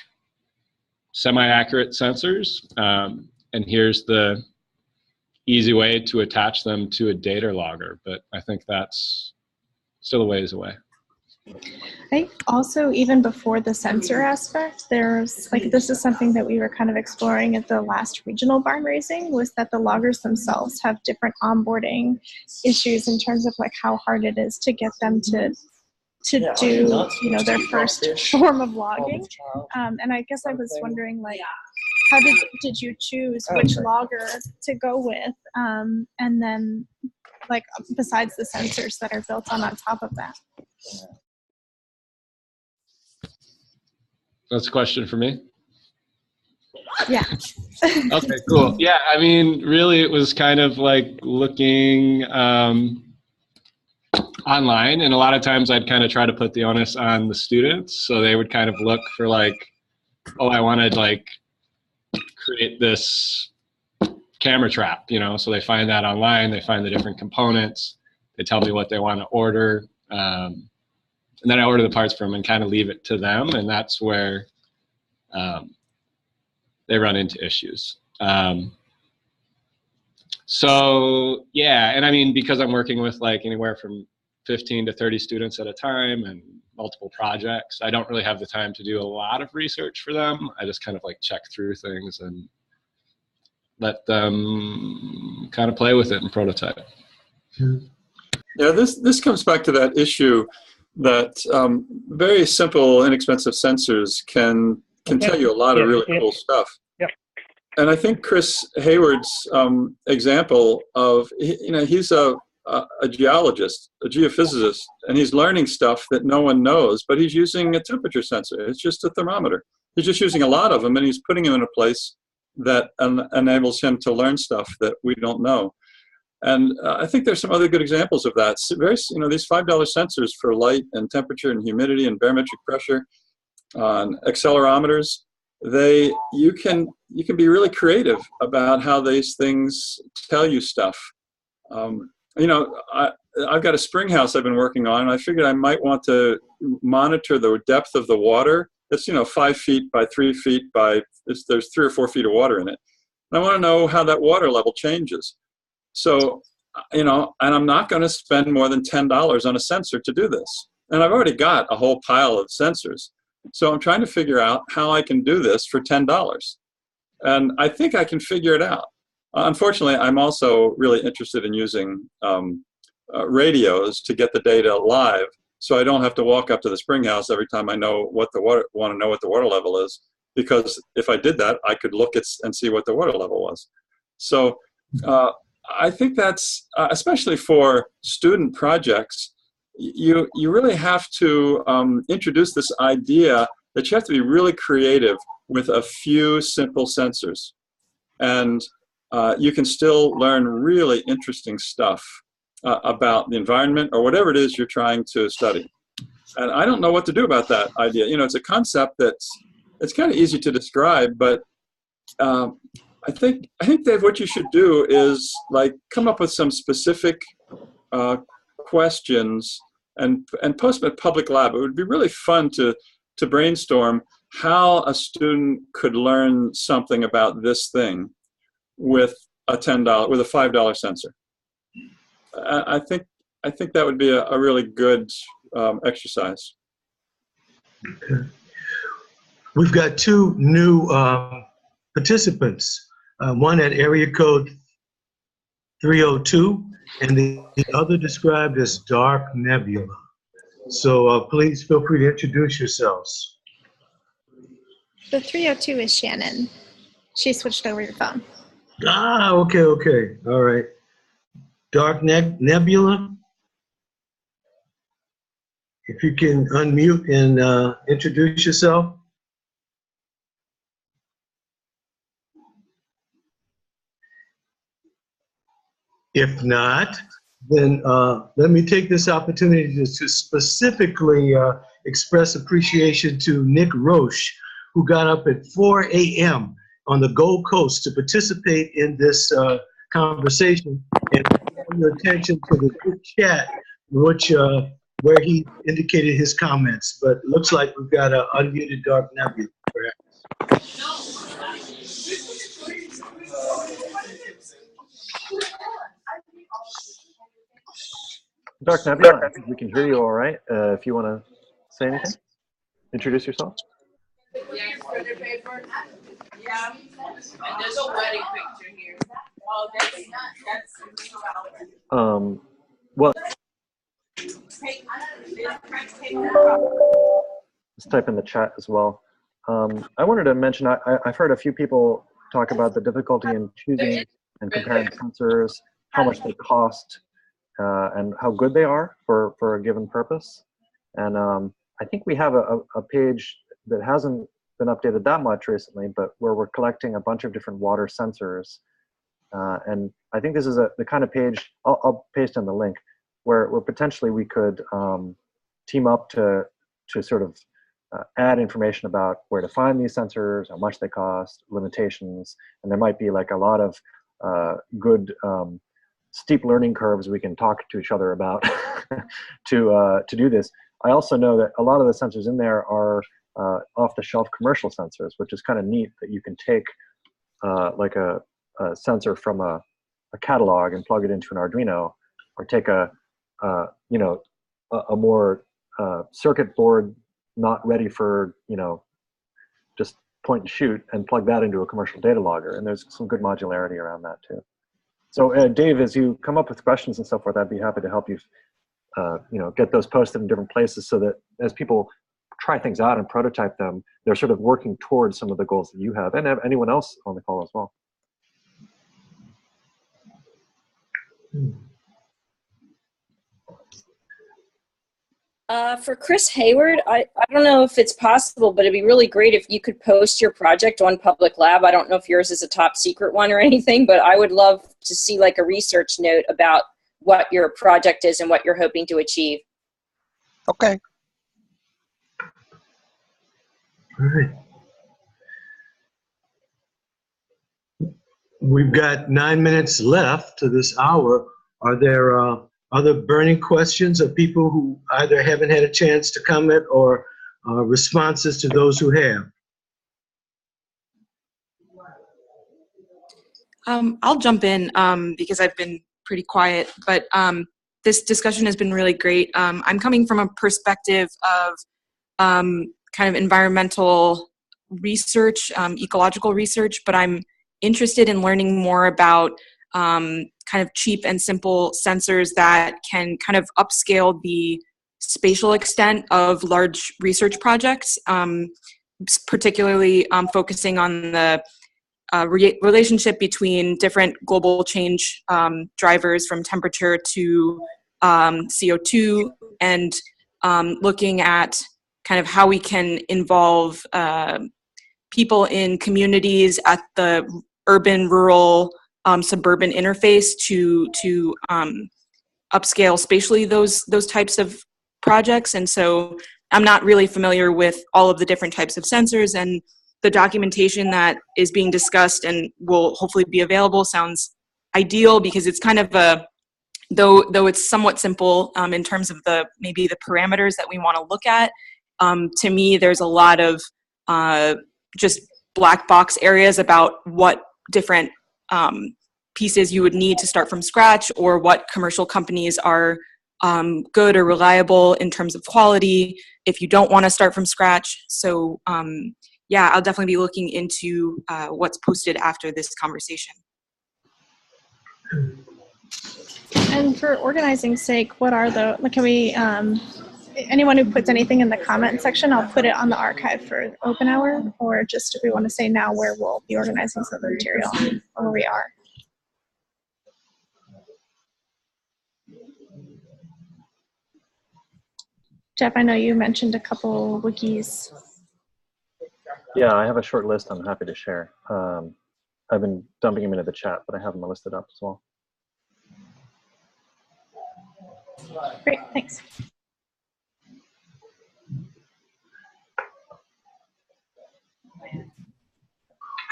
semi-accurate sensors, and here's the easy way to attach them to a data logger. But I think that's still a ways away. I think also even before the sensor aspect, there's like, this is something that we were kind of exploring at the last regional barn raising, was that the loggers themselves have different onboarding issues in terms of like how hard it is to get them to do, you know, their first form of logging. And I guess I was wondering, like, how did you choose which logger to go with? And then, like, besides the sensors that are built on top of that? That's a question for me. Yeah. Okay, cool. Yeah, I mean, really, it was kind of like looking online, and a lot of times I'd kind of try to put the onus on the students, so they would kind of look for like, oh, I want to like create this camera trap, you know, so they find that online, they find the different components, they tell me what they want to order, and then I order the parts from them and kind of leave it to them, and that's where they run into issues. So yeah, and I mean, because I'm working with like anywhere from 15 to 30 students at a time and multiple projects, I don't really have the time to do a lot of research for them. I just kind of like check through things and let them kind of play with it and prototype. Yeah, this comes back to that issue that very simple, inexpensive sensors can tell you a lot of really cool stuff. And I think Chris Hayward's example of, you know, he's a geologist, a geophysicist, and he's learning stuff that no one knows, but he's using a temperature sensor. It's just a thermometer. He's just using a lot of them, and he's putting them in a place that enables him to learn stuff that we don't know. And I think there's some other good examples of that. Very, you know, these $5 sensors for light and temperature and humidity and barometric pressure on accelerometers. You can be really creative about how these things tell you stuff. You know, I've got a spring house I've been working on, and I figured I might want to monitor the depth of the water. It's, you know, 5 feet by 3 feet by, there's 3 or 4 feet of water in it. And I want to know how that water level changes. So, you know, and I'm not going to spend more than $10 on a sensor to do this. And I've already got a whole pile of sensors. So I'm trying to figure out how I can do this for $10. And I think I can figure it out. Unfortunately, I'm also really interested in using radios to get the data live, so I don't have to walk up to the spring house every time I know what the water, want to know what the water level is, because if I did that, I could look at and see what the water level was. So I think that's, especially for student projects, you really have to introduce this idea that you have to be really creative with a few simple sensors. And you can still learn really interesting stuff about the environment or whatever it is you're trying to study. And I don't know what to do about that idea. You know, it's a concept it's kind of easy to describe, but I think, Dave, what you should do is like come up with some specific questions and post them at Public Lab. It would be really fun to brainstorm how a student could learn something about this thing with a $5 sensor. I think that would be a really good exercise. Okay. We've got 2 new participants. One at area code 302, and the other described as dark nebula. So please feel free to introduce yourselves. The 302 is Shannon. She switched over your phone. Ah, okay. All right. Dark nebula. If you can unmute and introduce yourself. If not, then let me take this opportunity to specifically express appreciation to Nick Roche, who got up at 4 a.m. on the Gold Coast to participate in this conversation, and your attention to the group chat, which where he indicated his comments, but it looks like we've got an unmuted Dark Nebula, perhaps. Dark Nebula, I think we can hear you all right. If you want to say anything, introduce yourself. Yeah, and there's a wedding picture here. Oh, that's Well, let's type in the chat as well. I wanted to mention, I've heard a few people talk about the difficulty in choosing and comparing sensors, how much they cost, and how good they are for a given purpose. And I think we have a page that hasn't been updated that much recently, but where we're collecting a bunch of different water sensors. And I think this is the kind of page, I'll paste in the link, where potentially we could team up to sort of add information about where to find these sensors, how much they cost, limitations, and there might be like a lot of good steep learning curves we can talk to each other about to do this. I also know that a lot of the sensors in there are off-the-shelf commercial sensors, which is kind of neat that you can take like a sensor from a catalog and plug it into an Arduino, or take a more circuit board not ready for just point and shoot, and plug that into a commercial data logger. And there's some good modularity around that too. So Dave, as you come up with questions and so forth, I'd be happy to help you get those posted in different places, so that as people try things out and prototype them, they're sort of working towards some of the goals that you have, and anyone else on the call as well. For Chris Hayward, I don't know if it's possible, but it'd be really great if you could post your project on Public Lab. I don't know if yours is a top secret one or anything, but I would love to see like a research note about what your project is and what you're hoping to achieve. Okay. All right. We've got 9 minutes left to this hour. Are there other burning questions of people who either haven't had a chance to comment, or responses to those who have? I'll jump in because I've been pretty quiet, but this discussion has been really great. I'm coming from a perspective of kind of environmental research, ecological research, but I'm interested in learning more about kind of cheap and simple sensors that can kind of upscale the spatial extent of large research projects, particularly focusing on the relationship between different global change drivers, from temperature to CO2, and looking at kind of how we can involve people in communities at the urban, rural, suburban interface to upscale spatially those types of projects. And so I'm not really familiar with all of the different types of sensors, and the documentation that is being discussed and will hopefully be available sounds ideal, because it's kind of a, though it's somewhat simple in terms of maybe the parameters that we want to look at. To me, there's a lot of just black box areas about what different pieces you would need to start from scratch, or what commercial companies are good or reliable in terms of quality if you don't want to start from scratch. So yeah, I'll definitely be looking into what's posted after this conversation. And for organizing's sake, what are can we, anyone who puts anything in the comment section, I'll put it on the archive for OpenHour, or just if we want to say now where we'll be organizing some of the material, or where we are. Jeff, I know you mentioned a couple wikis. Yeah, I have a short list I'm happy to share. I've been dumping them into the chat, but I have them listed up as well. Great, thanks.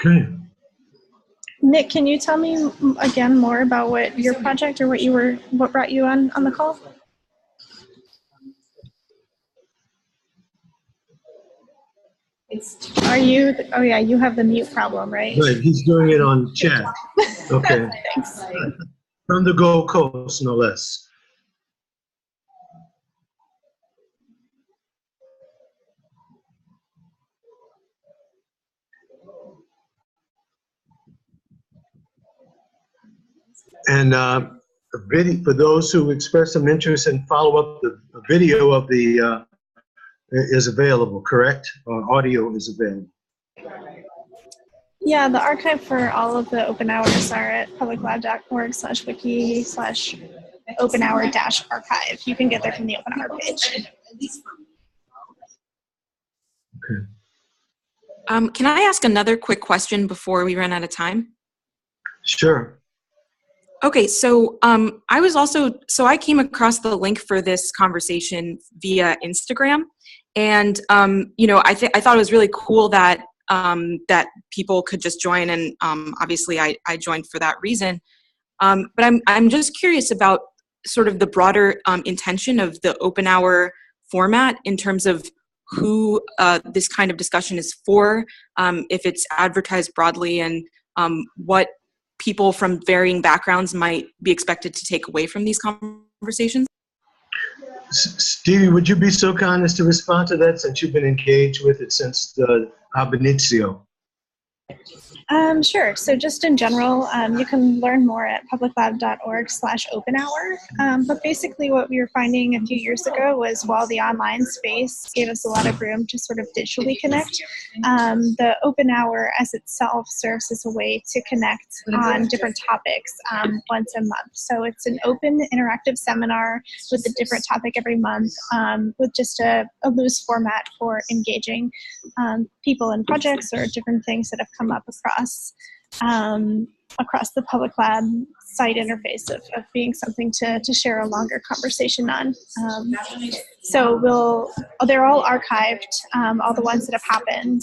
Okay. Nick, can you tell me again more about what your project, or what brought you on the call? Are you, oh yeah, you have the mute problem, right? Right, he's doing it on chat. Okay. Thanks. From the Gold Coast, no less. And for those who express some interest and follow up, the video of the is available, correct? Or audio is available. Yeah, the archive for all of the open hours are at publiclab.org/wiki/openhour-archive. You can get there from the open hour page. Okay. Can I ask another quick question before we run out of time? Sure. Okay, so I came across the link for this conversation via Instagram, and I thought it was really cool that that people could just join, and obviously I joined for that reason. But I'm just curious about sort of the broader intention of the open hour format in terms of who this kind of discussion is for, if it's advertised broadly, and what people from varying backgrounds might be expected to take away from these conversations. Stevie, would you be so kind as to respond to that, since you've been engaged with it since the ab initio? Sure. So just in general, you can learn more at publiclab.org/openhour. But basically what we were finding a few years ago was while the online space gave us a lot of room to sort of digitally connect, the open hour as itself serves as a way to connect on different topics once a month. So it's an open interactive seminar with a different topic every month, with just a loose format for engaging people and projects or different things that have come up across the Public Lab site interface of being something to share a longer conversation on. So they're all archived, all the ones that have happened.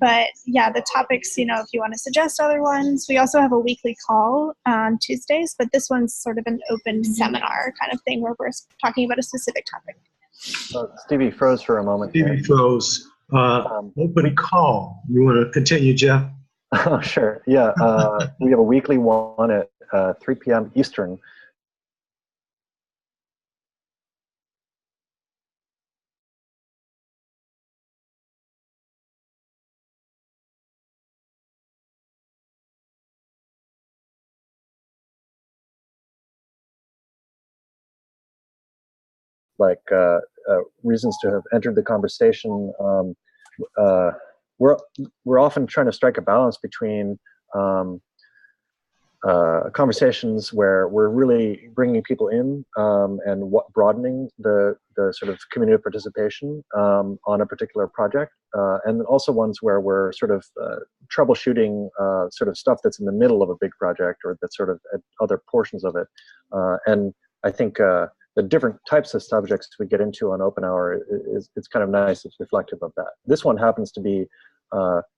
But yeah, the topics, if you want to suggest other ones, we also have a weekly call on Tuesdays, but this one's sort of an open seminar kind of thing where we're talking about a specific topic. Stevie froze for a moment. Stevie froze. Open call. You want to continue, Jeff? Oh, sure. Yeah. We have a weekly one at 3 p.m. Eastern. Like reasons to have entered the conversation. We're often trying to strike a balance between conversations where we're really bringing people in and broadening the sort of community participation on a particular project, and also ones where we're sort of troubleshooting sort of stuff that's in the middle of a big project or that's sort of at other portions of it. And I think the different types of subjects we get into on Open Hour it's kind of nice. It's reflective of that. This one happens to be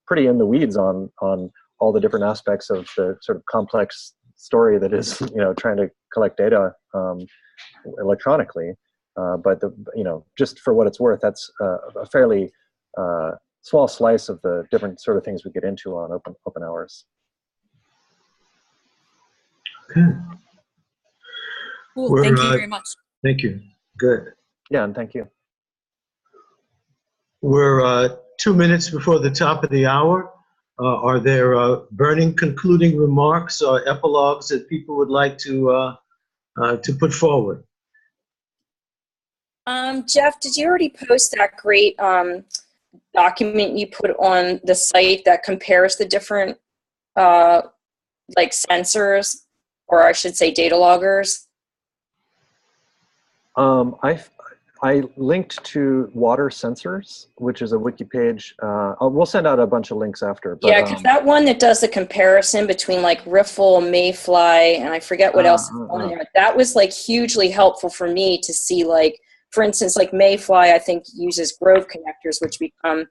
pretty in the weeds on all the different aspects of the sort of complex story that is, trying to collect data electronically. But just for what it's worth, that's a fairly small slice of the different sort of things we get into on open hours. Okay. Cool. Thank you very much. Thank you. Good. Yeah, and thank you. We're 2 minutes before the top of the hour. Are there burning concluding remarks or epilogues that people would like to put forward? Jeff, did you already post that great document you put on the site that compares the different like sensors, or I should say data loggers? I linked to Water Sensors, which is a wiki page. We'll send out a bunch of links after. But, yeah, because that one that does the comparison between like Riffle, Mayfly, and I forget what else is on there. That was like hugely helpful for me to see, like, for instance, like Mayfly, I think uses Grove connectors, which become,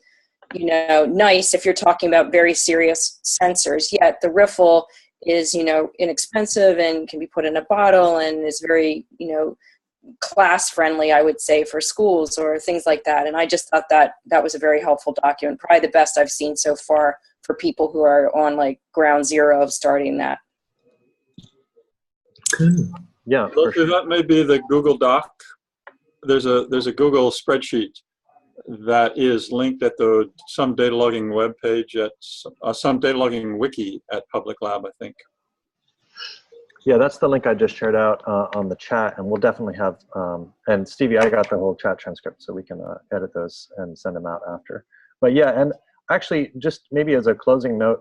nice if you're talking about very serious sensors. Yet the Riffle is, inexpensive and can be put in a bottle and is very, class friendly, I would say, for schools or things like that. And I just thought that that was a very helpful document, probably the best I've seen so far for people who are on like ground zero of starting that. Yeah, for sure. That may be the Google Doc. There's a Google spreadsheet that is linked at the some data logging web page at some data logging wiki at Public Lab, I think. Yeah, that's the link I just shared out on the chat, and we'll definitely have, and Stevie, I got the whole chat transcript, so we can edit those and send them out after. But yeah, and actually, just maybe as a closing note,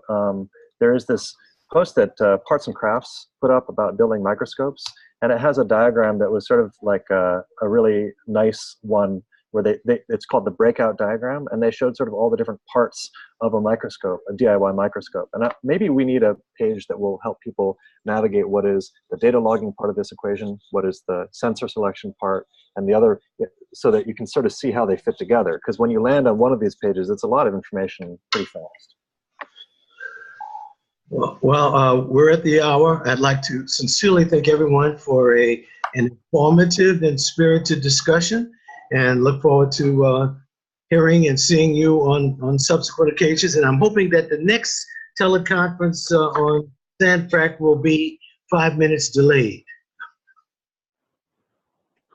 there is this post that Parts and Crafts put up about building microscopes, and it has a diagram that was sort of like a really nice one where it's called the breakout diagram, and they showed sort of all the different parts of a microscope, a DIY microscope. And maybe we need a page that will help people navigate what is the data logging part of this equation, what is the sensor selection part, and the other, so that you can sort of see how they fit together. Because when you land on one of these pages, it's a lot of information pretty fast. Well, we're at the hour. I'd like to sincerely thank everyone for an informative and spirited discussion, and look forward to hearing and seeing you on subsequent occasions. And I'm hoping that the next teleconference on SANFRAC will be 5 minutes delayed.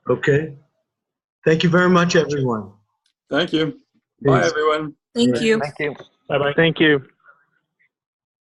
Okay. Thank you very much, everyone. Thank you. Bye, everyone. Thank you. Thank you. Bye-bye. Thank you.